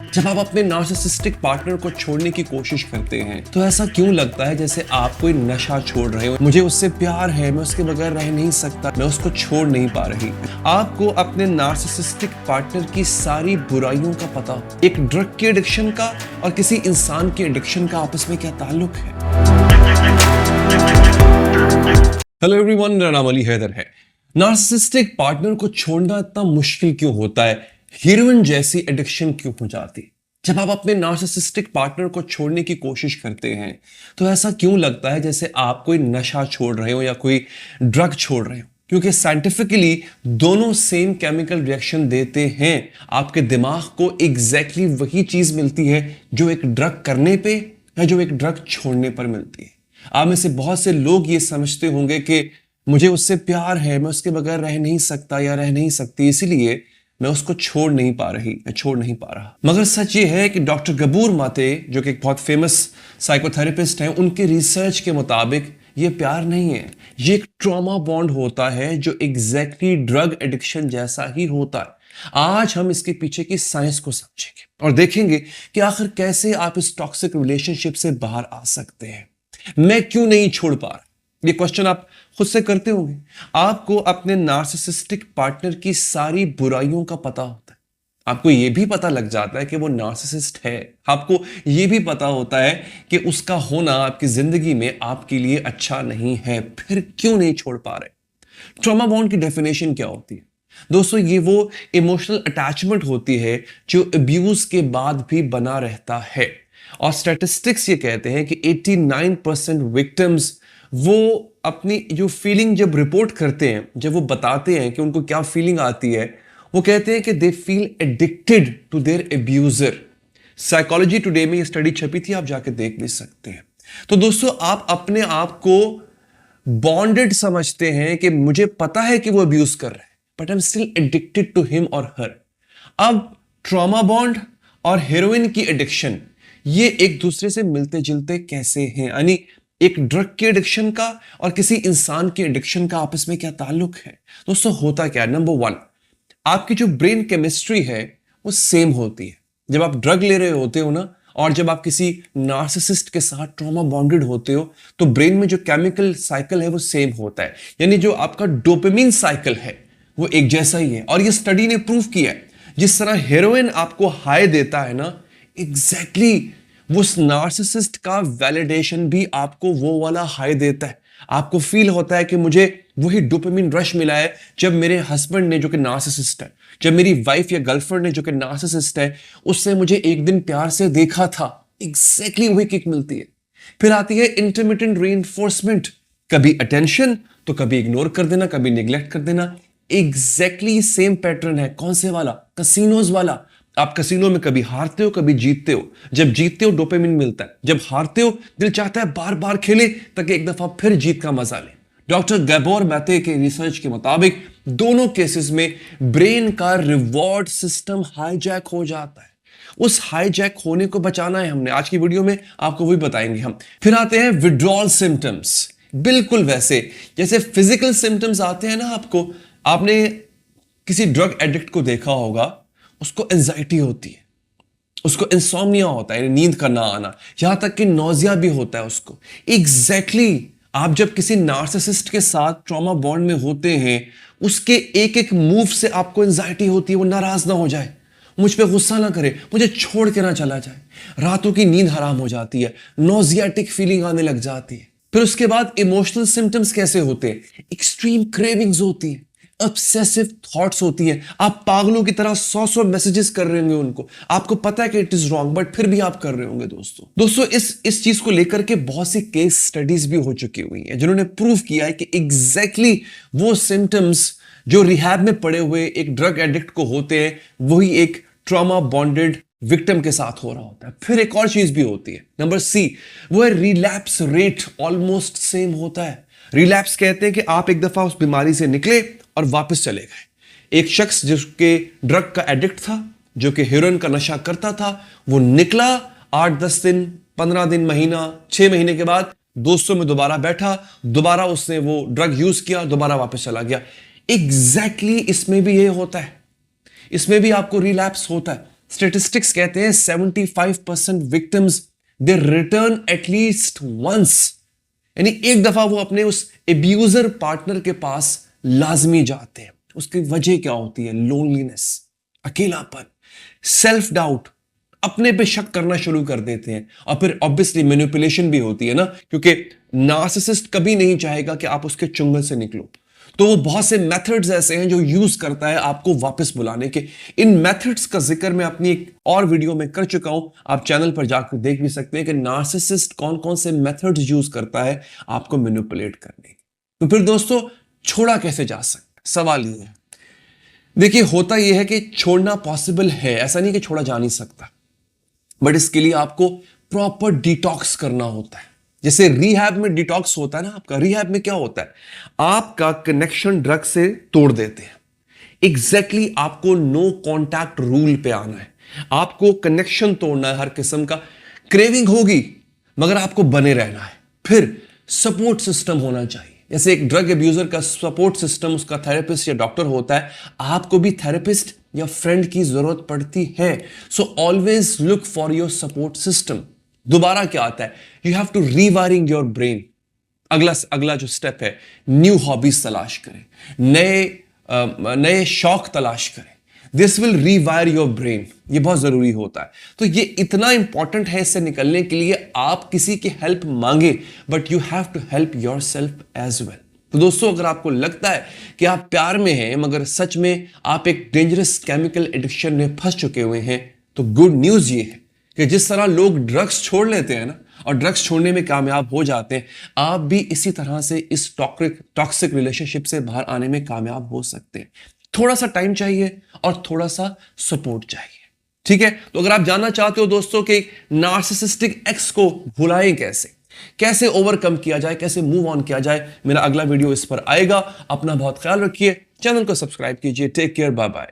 जब आप अपने नार्सिसिस्टिक पार्टनर को छोड़ने की कोशिश करते हैं तो ऐसा क्यों लगता है जैसे आप कोई नशा छोड़ रहे हो। मुझे उससे प्यार है, मैं उसके बगैर रह नहीं सकता, मैं उसको छोड़ नहीं पा रही। आपको अपने नार्सिसिस्टिक पार्टनर की सारी बुराइयों का पता, एक ड्रग की एडिक्शन का और किसी इंसान के एडिक्शन का आपस में क्या ताल्लुक है। हेलो एवरीवन, मेरा नाम अली हैदर है। नार्सिसिस्टिक पार्टनर को छोड़ना इतना मुश्किल क्यों होता है? हीरोइन जैसी एडिक्शन क्यों हो जाती? जब आप अपने नार्सिसिस्टिक पार्टनर को छोड़ने की कोशिश करते हैं तो ऐसा क्यों लगता है जैसे आप कोई नशा छोड़ रहे हो या कोई ड्रग छोड़ रहे हो? क्योंकि साइंटिफिकली दोनों सेम केमिकल रिएक्शन देते हैं। आपके दिमाग को एग्जैक्टली वही चीज मिलती है जो एक ड्रग करने पे या जो एक ड्रग छोड़ने पर मिलती है। आप में से बहुत से लोग ये समझते होंगे कि मुझे उससे प्यार है, मैं उसके बगैर रह नहीं सकता या रह नहीं सकती, इसीलिए मैं उसको छोड़ नहीं पा रही, मैं छोड़ नहीं पा रहा। मगर सच ये है कि डॉक्टर गबूर माते, जो कि एक बहुत फेमस साइकोथेरेपिस्ट हैं, उनके रिसर्च के मुताबिक ये प्यार नहीं है, ये एक ट्रॉमा बॉन्ड होता है जो एग्जैक्टली ड्रग एडिक्शन जैसा ही होता है। आज हम इसके पीछे की साइंस को समझेंगे और देखेंगे कि आखिर कैसे आप इस टॉक्सिक रिलेशनशिप से बाहर आ सकते हैं। मैं क्यों नहीं छोड़ पा रहा, ये क्वेश्चन आप खुद से करते होंगे। आपको अपने नार्सिसिस्टिक पार्टनर की सारी बुराइयों का पता होता है। आपको यह भी पता लग जाता है कि वो नार्सिसिस्ट है। आपको यह भी पता होता है कि उसका होना आपकी जिंदगी में आपके लिए अच्छा नहीं है, फिर क्यों नहीं छोड़ पा रहे? ट्रॉमा बॉन्ड की डेफिनेशन क्या होती है दोस्तों? ये वो इमोशनल अटैचमेंट होती है जो अब्यूज के बाद भी बना रहता है। और स्टैटिस्टिक्स ये कहते हैं कि 89% विक्टिम्स वो अपनी जो फीलिंग जब रिपोर्ट करते हैं, जब वो बताते हैं कि उनको क्या फीलिंग आती है, वो कहते हैं कि they feel addicted to their abuser. Psychology today में ये स्टडी छपी थी, आप जाके देख भी सकते हैं। तो दोस्तों, आप अपने आप को बॉन्डेड समझते हैं कि मुझे पता है कि वो अब्यूज कर रहा है, but I am still addicted to him और हर। अब ट्रॉमा बॉन्ड और हेरोइन की एडिक्शन ये एक दूसरे से मिलते जुलते कैसे हैं? यानी एक ड्रग की एडिक्शन का और किसी इंसान के एडिक्शन का आपस में क्या ताल्लुक है? दोस्तों, होता क्या है? नंबर 1, आपकी जो ब्रेन केमिस्ट्री है वो सेम होती है। जब आप ड्रग ले रहे होते हो ना, और जब आप किसी नार्सिसिस्ट के साथ ट्रॉमा बॉन्डेड होते हो, तो ब्रेन में जो केमिकल साइकिल है वो सेम होता है। यानी जो आपका डोपामिन साइकिल है वो एक जैसा ही है। और ये स्टडी ने प्रूव किया है, जिस तरह हेरोइन आपको हाई देता है ना, एग्जैक्टली वो नार्सिसिस्ट का वैलिडेशन भी आपको वो वाला हाई देता है। आपको फील होता है कि मुझे वही डोपामिन रश मिला है जब मेरे हस्बैंड ने, जो कि नार्सिसिस्ट है, जब मेरी वाइफ या गर्लफ्रेंड ने, जो कि नार्सिसिस्ट है, उससे मुझे एक दिन प्यार से देखा था। एग्जैक्टली वही किक मिलती है। फिर आती है इंटरमिटेंट रीइंफोर्समेंट, कभी अटेंशन तो कभी इग्नोर कर देना, कभी निग्लेक्ट कर देना। एग्जैक्टली सेम पैटर्न है। कौन से वाला? कसिनोज वाला। आप कसिनो में कभी हारते हो, कभी जीतते हो। जब जीतते हो डोपामिन मिलता है, जब हारते हो दिल चाहता है बार बार खेले ताकि एक दफा फिर जीत का मजा ले। डॉक्टर गैबोर मैथे के रिसर्च के मुताबिक दोनों केसेस में ब्रेन का रिवॉर्ड सिस्टम हाईजैक हो जाता है। उस हाईजैक होने को बचाना है हमने। आज की वीडियो में आपको वही बताएंगे हम। फिर आते हैं विड्रॉल सिम्टम्स। बिल्कुल वैसे जैसे फिजिकल सिम्टम्स आते हैं ना आपको। आपने किसी ड्रग एडिक्ट को देखा होगा, उसको एंजाइटी होती है, उसको इंसोम्निया होता है, नींद का ना आना, यहां तक कि नौजिया भी होता है उसको। एग्जैक्टली आप जब किसी नार्सिसिस्ट के साथ ट्रॉमा बॉन्ड में होते हैं, उसके एक एक मूव से आपको एंजाइटी होती है। वो नाराज ना हो जाए, मुझ पे गुस्सा ना करे, मुझे छोड़ के ना चला जाए। रातों की नींद हराम हो जाती है, नौजियाटिक फीलिंग आने लग जाती है। फिर उसके बाद इमोशनल सिम्टम्स कैसे होते हैं? एक्सट्रीम क्रेविंग्स होती है, ऑब्सेसिव थॉट्स होती हैं। आप पागलों की तरह 100 मैसेजेस कर रहे होंगे उनको। आपको पता है कि इट इज रॉन्ग, बट फिर भी आप कर रहे होंगे। दोस्तों इस चीज को लेकर के बहुत सी केस स्टडीज भी हो चुकी हुई हैं, जिन्होंने प्रूव किया है कि एग्जैक्टली वो सिम्टम्स जो रिहैब में पड़े हुए एक ड्रग एडिक्ट को होते हैं, वही एक ट्रॉमा बॉन्डेड विक्टिम के साथ हो रहा होता है। फिर एक और चीज भी होती है, नंबर सी, वो है रिलैप्स रेट ऑलमोस्ट सेम होता है। रिलैप्स कहते हैं कि आप एक दफा उस बीमारी से निकले और वापस चले गए। एक शख्स जिसके ड्रग का एडिक्ट था, जो कि हेरोइन का नशा करता था, वो निकला 8-10 दिन, 15 दिन, महीना, 6 महीने के बाद दोस्तों में दोबारा बैठा, दोबारा उसने वो ड्रग यूज किया, दोबारा वापस चला गया। एग्जैक्टली इसमें भी ये होता है, इसमें भी आपको रिलैप्स होता है। स्टेटिस्टिक्स कहते हैं 75% विक्टिम्स दे रिटर्न एटलीस्ट वंस, यानी एक दफा वो अपने उस एब्यूजर पार्टनर के पास लाजमी जाते हैं। उसकी वजह क्या होती है? लोनलीनेस, अकेलापन, सेल्फ डाउट, अपने पे शक करना शुरू कर देते हैं। और फिर ऑब्वियसली मैनिपुलेशन भी होती है ना, क्योंकि नार्सिसिस्ट कभी नहीं चाहेगा कि आप उसके चुंगल से निकलो, तो वो बहुत से मेथड्स ऐसे हैं जो यूज करता है आपको वापस बुलाने के। इन मेथड्स का जिक्र मैं अपनी एक और वीडियो में कर चुका हूं, आप चैनल पर जाकर देख भी सकते हैं कि नार्सिसिस्ट कौन कौन से मेथड्स यूज करता है आपको मैनिपुलेट करने के। तो फिर दोस्तों छोड़ा कैसे जा सकता है? सवाल ये है। देखिए होता यह है कि छोड़ना पॉसिबल है, ऐसा नहीं कि छोड़ा जा नहीं सकता, बट इसके लिए आपको प्रॉपर डिटॉक्स करना होता है। जैसे रिहैब में डिटॉक्स होता है ना आपका, रिहैब में क्या होता है? आपका कनेक्शन ड्रग से तोड़ देते हैं। एग्जैक्टली आपको नो कांटेक्ट रूल पे आना है, आपको कनेक्शन तोड़ना है। हर किस्म का क्रेविंग होगी मगर आपको बने रहना है। फिर सपोर्ट सिस्टम होना चाहिए। जैसे एक ड्रग एब्यूजर का सपोर्ट सिस्टम उसका थेरेपिस्ट या डॉक्टर होता है, आपको भी थेरेपिस्ट या फ्रेंड की जरूरत पड़ती है। So always look for your support system. दोबारा क्या आता है? You have to rewiring your brain. अगला जो स्टेप है, न्यू हॉबीज तलाश करें, नए शौक तलाश करें। दिस विल रीवायर योर ब्रेन, ये बहुत जरूरी होता है। तो ये इतना इंपॉर्टेंट है, इससे निकलने के लिए आप किसी की हेल्प मांगे, but you have to help yourself as well. तो दोस्तों अगर आपको लगता है कि आप प्यार में हैं मगर सच में आप एक डेंजरस केमिकल एडिक्शन में फंस चुके हुए हैं, तो गुड न्यूज ये है कि जिस तरह लोग ड्रग्स छोड़ लेते हैं ना और ड्रग्स छोड़ने में कामयाब हो जाते हैं, आप भी इसी तरह से इस टॉक्सिक रिलेशनशिप से बाहर आने में कामयाब हो सकते हैं। थोड़ा सा टाइम चाहिए और थोड़ा सा सपोर्ट चाहिए, ठीक है? तो अगर आप जानना चाहते हो दोस्तों कि नार्सिसिस्टिक एक्स को भुलाएं कैसे ओवरकम किया जाए, कैसे मूव ऑन किया जाए, मेरा अगला वीडियो इस पर आएगा। अपना बहुत ख्याल रखिए, चैनल को सब्सक्राइब कीजिए। Take care, bye bye.